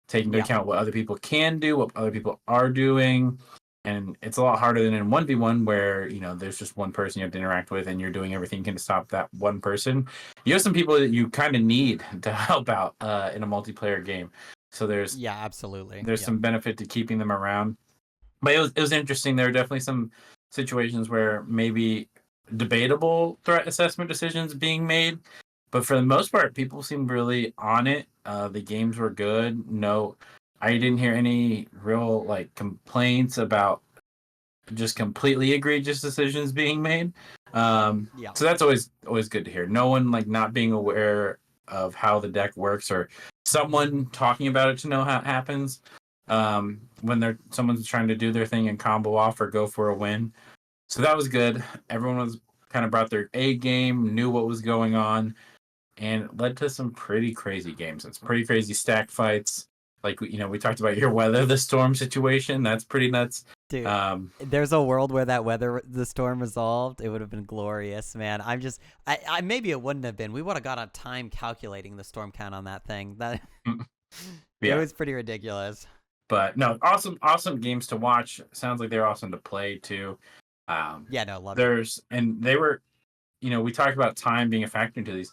take into Yeah. account what other people can do, what other people are doing, and it's a lot harder than in 1v1 where there's just one person you have to interact with and you're doing everything you can to stop that one person. You have some people that you kind of need to help out in a multiplayer game. So there's Yeah, absolutely. there's Yep. some benefit to keeping them around. But it was interesting. There are definitely some situations where maybe debatable threat assessment decisions being made, but for the most part, people seemed really on it. The games were good. No, I didn't hear any real complaints about just completely egregious decisions being made. Yeah. So that's always good to hear. No one not being aware of how the deck works or someone talking about it to know how it happens. When someone's trying to do their thing and combo off or go for a win. So that was good. Everyone was kind of brought their A game, knew what was going on, and it led to some pretty crazy games. It's pretty crazy stack fights. Like we talked about your weather the storm situation. That's pretty nuts. Dude, there's a world where the storm resolved. It would have been glorious, man. I maybe it wouldn't have been. We would have got a time calculating the storm count on that thing. That it Yeah. was pretty ridiculous. But no, awesome games to watch. Sounds like they're awesome to play too. Yeah, no, loved it. And they were, we talked about time being a factor into these.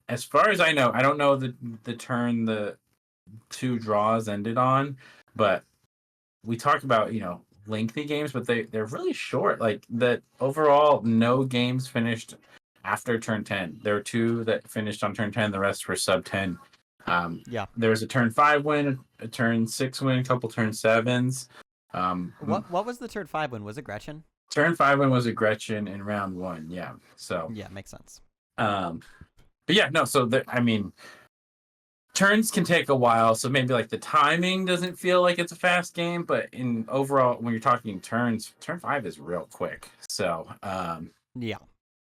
As far as I know, I don't know the turn the 2 draws ended on, but we talked about lengthy games, but they're really short. Like that overall, no games finished after turn 10. There were 2 that finished on turn 10. The rest were sub 10. Yeah. There was a turn 5 win, a turn 6 win, a couple turn 7s. What was the turn 5 one? Was it Gretchen? Turn 5 one was a Gretchen in round 1. Yeah. So, Yeah, makes sense. um, but yeah, no. So I mean, turns can take a while, so maybe like the timing doesn't feel like it's a fast game, but in overall, when you're talking turns, turn 5 is real quick. So, Yeah.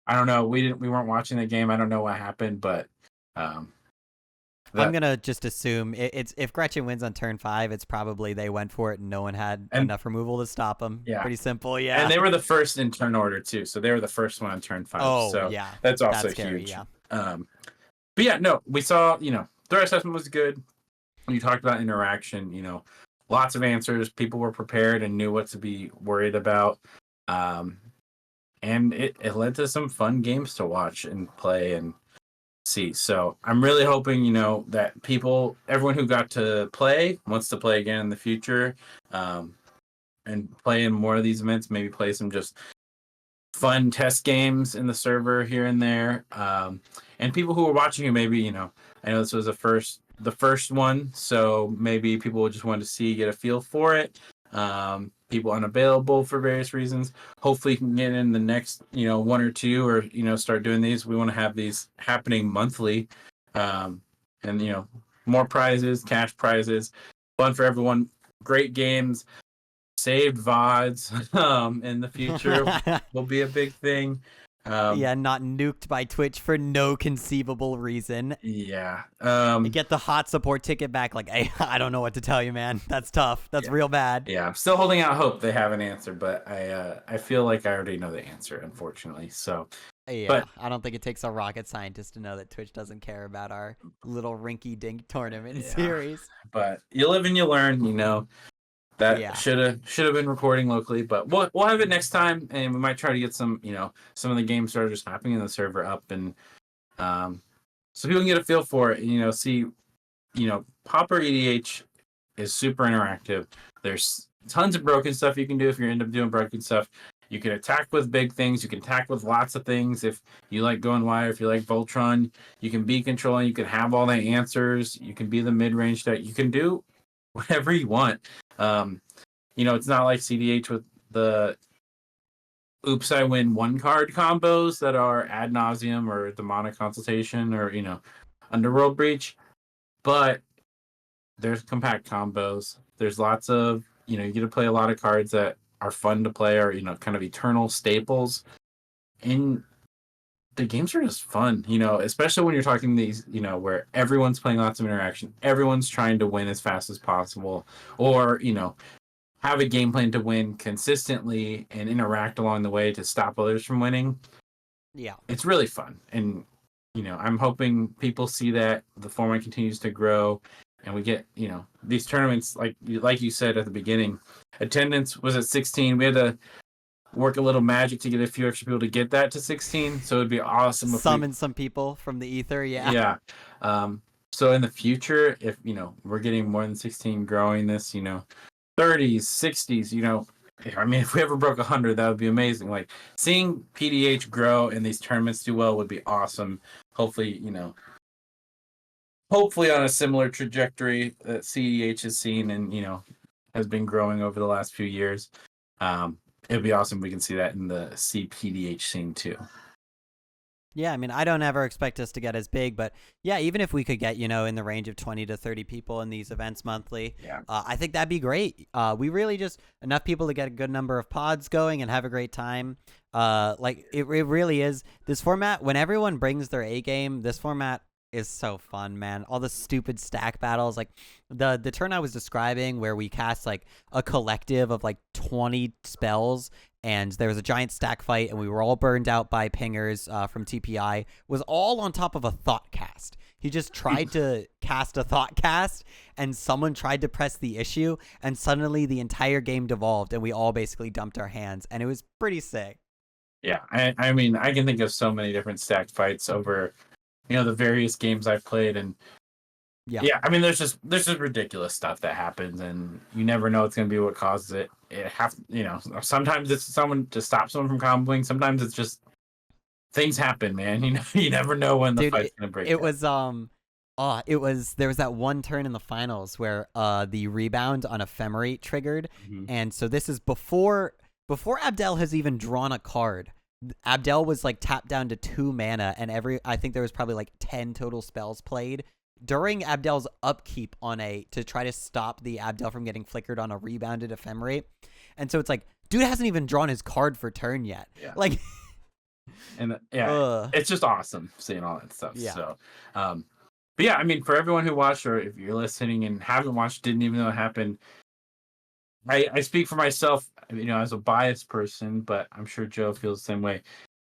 I don't know. We weren't watching the game. I don't know what happened, but um, I'm that gonna just assume it's if Gretchen wins on turn 5, it's probably they went for it and no one had and enough removal to stop them. yeah, Pretty simple, and yeah. they were the first in turn order too, so they were the first one on turn 5. Oh So yeah, that's also that's scary. huge. Yeah. But yeah, no, we saw. Threat assessment was good. You talked about interaction. Lots of answers. People were prepared and knew what to be worried about. Um, and it led to some fun games to watch and play and see. So I'm really hoping, that everyone who got to play wants to play again in the future, um, and play in more of these events, maybe play some just fun test games in the server here and there. And people who are watching it, maybe, I know this was the first one, so maybe people just wanted to get a feel for it. People unavailable for various reasons. Hopefully, you can get in the next, one or two, or start doing these. We want to have these happening monthly, and more prizes, cash prizes, fun for everyone. Great games, saved VODs in the future will be a big thing. Yeah, not nuked by Twitch for no conceivable reason. Yeah. You get the hot support ticket back. Like, hey, I don't know what to tell you, man. That's tough. That's real bad. Yeah. I'm still holding out hope they have an answer, but I feel like I already know the answer, unfortunately. So, Yeah, but I don't think it takes a rocket scientist to know that Twitch doesn't care about our little rinky-dink tournament yeah. series. But you live and you learn. That Yeah. should have been recording locally, but we'll have it next time, and we might try to get some of the games that are just happening in the server up, and so people can get a feel for it. See, Popper EDH is super interactive. There's tons of broken stuff you can do if you end up doing broken stuff. You can attack with big things. You can attack with lots of things. If you like going wide, if you like Voltron, you can be controlling. You can have all the answers. You can be the mid range deck. You can do whatever you want. It's not like CDH with the oops, I win one card combos that are ad nauseum or demonic consultation or, underworld breach. But there's compact combos. There's lots of, you get to play a lot of cards that are fun to play or, kind of eternal staples. And the games are just fun, especially when you're talking these, where everyone's playing lots of interaction. Everyone's trying to win as fast as possible or, have a game plan to win consistently and interact along the way to stop others from winning. Yeah. It's really fun. And, I'm hoping people see that the format continues to grow and we get, these tournaments, like you said at the beginning, attendance was at 16. We had to work a little magic to get a few extra people to get that to 16. So it'd be awesome if Summon some people from the ether. Yeah. yeah. So in the future, if, we're getting more than 16 growing this, 30s, 60s, if we ever broke 100, that would be amazing. Like seeing PDH grow and these tournaments do well would be awesome. Hopefully, on a similar trajectory that CEH has seen and, has been growing over the last few years. It'd be awesome if we can see that in the CPDH scene too. Yeah, I mean, I don't ever expect us to get as big, but yeah, even if we could get, in the range of 20 to 30 people in these events monthly, Yeah. I think that'd be great. We really just enough people to get a good number of pods going and have a great time. It really is this format. When everyone brings their A game, this format is so fun, man. All the stupid stack battles, like the turn I was describing where we cast like a collective of like 20 spells and there was a giant stack fight and we were all burned out by pingers from TPI, was all on top of a thought cast. He just tried to cast a thought cast and someone tried to press the issue and suddenly the entire game devolved and we all basically dumped our hands and it was pretty sick. Yeah. I mean, I can think of so many different stacked fights over, the various games I've played. And yeah, I mean, there's just ridiculous stuff that happens, and you never know it's going to be what causes it. Sometimes it's someone to stop someone from comboing. Sometimes it's just things happen, man. You never know when the Dude, fight's going to break. There was that one turn in the finals where the rebound on Ephemerate triggered, Mhm. and so this is before before Abdel has even drawn a card, Abdel was like tapped down to 2 mana, and I think there was probably like 10 total spells played during Abdel's upkeep on to try to stop the Abdel from getting flickered on a rebounded ephemerate. And so it's like, dude hasn't even drawn his card for turn yet. Yeah. Like, and yeah, it's just awesome seeing all that stuff. Yeah. So, but yeah, I mean, for everyone who watched, or if you're listening and haven't watched, didn't even know it happened, I speak for myself, as a biased person, but I'm sure Joe feels the same way.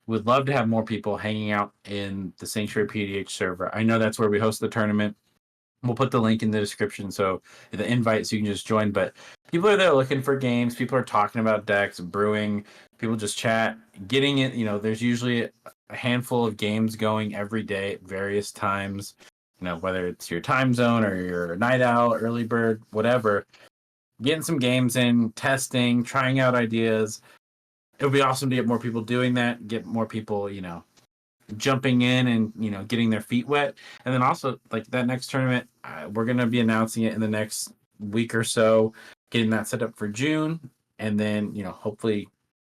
Would love to have more people hanging out in the Sanctuary PDH server. I know that's where we host the tournament. We'll put the link in the description, so the invite, so you can just join. But people are there looking for games. People are talking about decks, brewing. People just chat, getting it. There's usually a handful of games going every day at various times. Whether it's your time zone or your night owl, early bird, whatever. Getting some games in, testing, trying out ideas. It would be awesome to get more people doing that. Get more people, jumping in and getting their feet wet. And then also, like, that next tournament, we're going to be announcing it in the next week or so, getting that set up for June, and then hopefully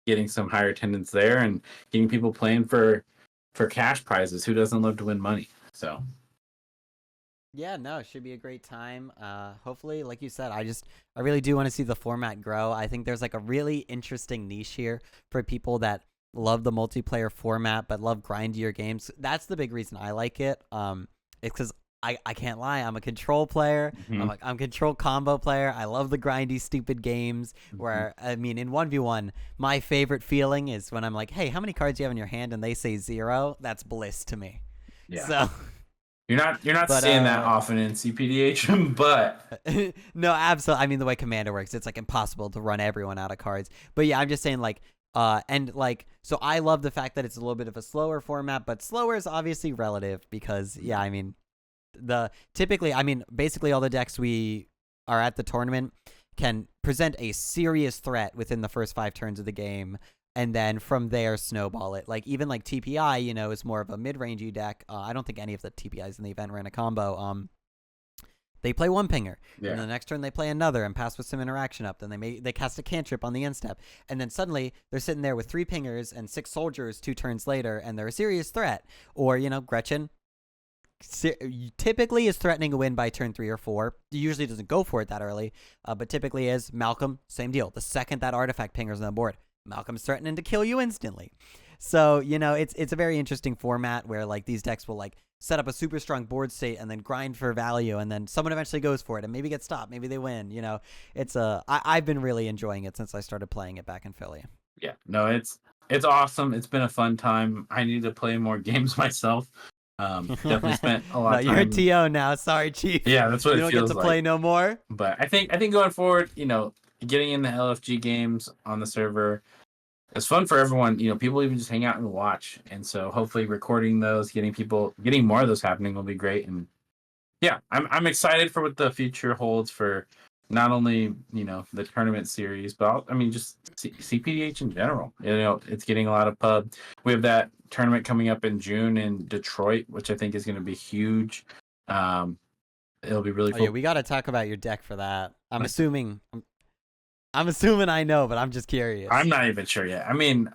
getting some higher attendance there and getting people playing for cash prizes. Who doesn't love to win money? So yeah, no, it should be a great time. Hopefully, like you said, I really do want to see the format grow. I think there's like a really interesting niche here for people that love the multiplayer format but love grindier games. That's the big reason I like it. It's because I can't lie, I'm a control player. mm-hmm. I'm a control combo player. I love the grindy, stupid games where, I mean, in 1v1, my favorite feeling is when I'm like, hey, how many cards do you have in your hand? And they say 0. That's bliss to me. Yeah. So you're not seeing that often in CPDH, but no, absolutely. I mean, the way Commander works, it's like impossible to run everyone out of cards. But yeah, I'm just saying, like, so I love the fact that it's a little bit of a slower format, but slower is obviously relative because, yeah, I mean, basically all the decks we are at the tournament can present a serious threat within the first 5 turns of the game, and then from there snowball it. Like, even like TPI, is more of a mid-rangey deck. I don't think any of the TPIs in the event ran a combo. They play one pinger, and the next turn they play another and pass with some interaction up. Then they cast a cantrip on the end step, and then suddenly they're sitting there with 3 pingers and 6 soldiers 2 turns later, and they're a serious threat. Or Gretchen typically is threatening a win by turn 3 or 4. He usually doesn't go for it that early, but typically is. Malcolm, same deal. The second that artifact pinger's on the board, Malcolm's threatening to kill you instantly. So, it's a very interesting format where, like, these decks will, like, set up a super strong board state and then grind for value, and then someone eventually goes for it and maybe gets stopped, maybe they win. I've been really enjoying it since I started playing it back in Philly. Yeah, no, it's awesome. It's been a fun time. I need to play more games myself. Definitely spent a lot of time. You're a TO now. Sorry, Chief. Yeah, that's what you it feels like. You don't get to play no more. But I think going forward, getting in the LFG games on the server, it's fun for everyone. People even just hang out and watch. And so hopefully recording those, getting more of those happening will be great. And yeah, I'm excited for what the future holds for not only, the tournament series, but just CPDH in general. It's getting a lot of pub. We have that tournament coming up in June in Detroit, which I think is going to be huge. It'll be really cool. Yeah, we got to talk about your deck for that. I'm assuming I know, but I'm just curious. I'm not even sure yet. I mean,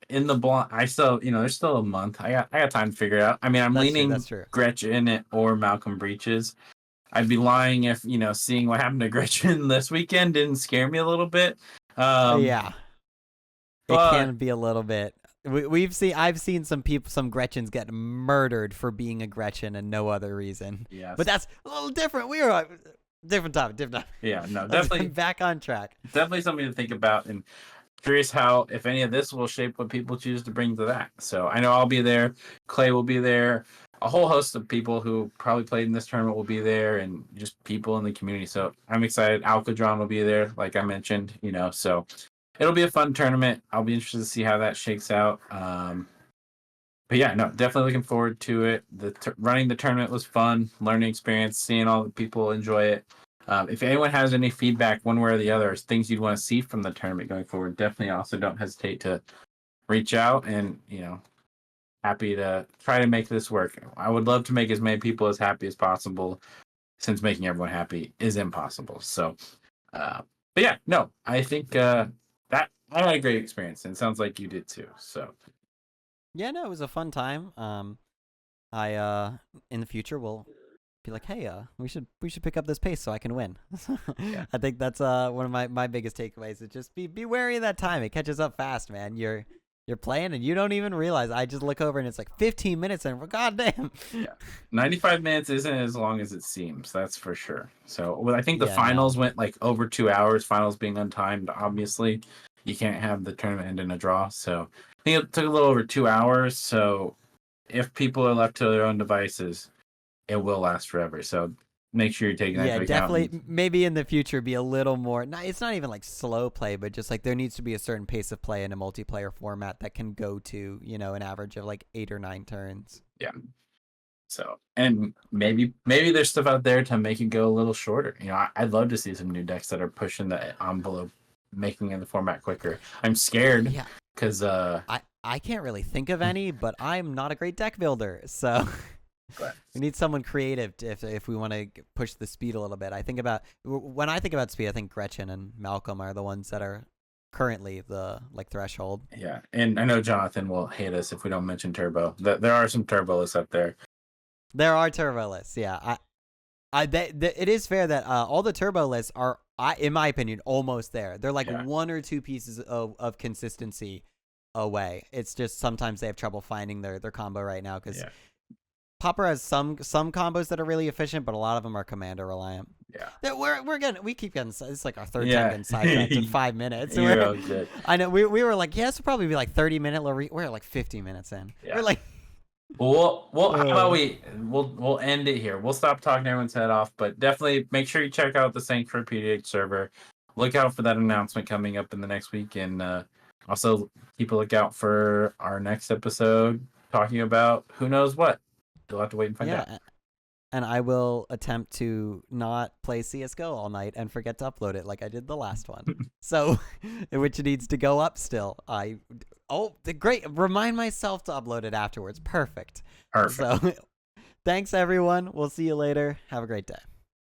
in the blind, I still, there's still a month. I got time to figure it out. I mean, I'm leaning Gretchen or Malcolm Breaches. I'd be lying if, seeing what happened to Gretchen this weekend didn't scare me a little bit. Yeah. It can be a little bit. I've seen some Gretchens get murdered for being a Gretchen and no other reason. Yes. But that's a little different. We were different topic. Yeah, no, definitely back on track. Definitely something to think about, and curious how, if any of this will shape what people choose to bring to that. So I know I'll be there. Clay will be there. A whole host of people who probably played in this tournament will be there, and just people in the community. So I'm excited. Alcadron will be there, like I mentioned, so it'll be a fun tournament. I'll be interested to see how that shakes out. But yeah, no, definitely looking forward to it. Running the tournament was fun, learning experience, seeing all the people enjoy it. If anyone has any feedback one way or the other, things you'd want to see from the tournament going forward, definitely also don't hesitate to reach out, and happy to try to make this work. I would love to make as many people as happy as possible, since making everyone happy is impossible. So, but yeah, no, I think that I had a great experience, and it sounds like you did too. So Yeah, no, it was a fun time. I in the future will be like, hey, we should pick up this pace so I can win. yeah, I think that's one of my biggest takeaways is just be wary of that time. It catches up fast, man. You're playing and you don't even realize. I just look over and it's like 15 minutes and goddamn. yeah. 95 minutes isn't as long as it seems. That's for sure. So well, I think the Yeah, no. finals went like over 2 hours. Finals being untimed, obviously, you can't have the tournament end in a draw. So I think it took a little over 2 hours. So if people are left to their own devices, it will last forever. So make sure you're taking that Yeah, into account. definitely. Maybe in the future, be a little more. Not, it's not even like slow play, but just like there needs to be a certain pace of play in a multiplayer format that can go to an average of like 8 or 9 turns. Yeah. So and maybe there's stuff out there to make it go a little shorter. I'd love to see some new decks that are pushing the envelope, making the format quicker. I'm scared Yeah, because I can't really think of any, but I'm not a great deck builder, so we need someone creative if we want to push the speed a little bit. When I think about speed, I think Gretchen and Malcolm are the ones that are currently the like threshold. yeah, and I know Jonathan will hate us if we don't mention Turbo. There are some Turbolists up there. There are turbo lists, yeah. It is fair that all the turbo lists are, in my opinion, almost there. They're like Yeah. one or two pieces of consistency away. It's just sometimes they have trouble finding their combo right now because Yeah. Popper has some combos that are really efficient, but a lot of them are commander reliant. Yeah. We keep getting, it's like our third Yeah. time getting sidetracked in 5 minutes. You're all good. I know we were like, yeah, this will probably be like 30-minute. We're like 50 minutes in. Yeah. We're like, Well, how about we'll end it here. We'll stop talking everyone's head off, but definitely make sure you check out the Sanctuary PDH server. Look out for that announcement coming up in the next week, and also keep a lookout for our next episode talking about who knows what. You'll have to wait and find out. yeah. And I will attempt to not play CS:GO all night and forget to upload it like I did the last one. So, which needs to go up still. Great. Remind myself to upload it afterwards. Perfect. Perfect. So, thanks everyone. We'll see you later. Have a great day.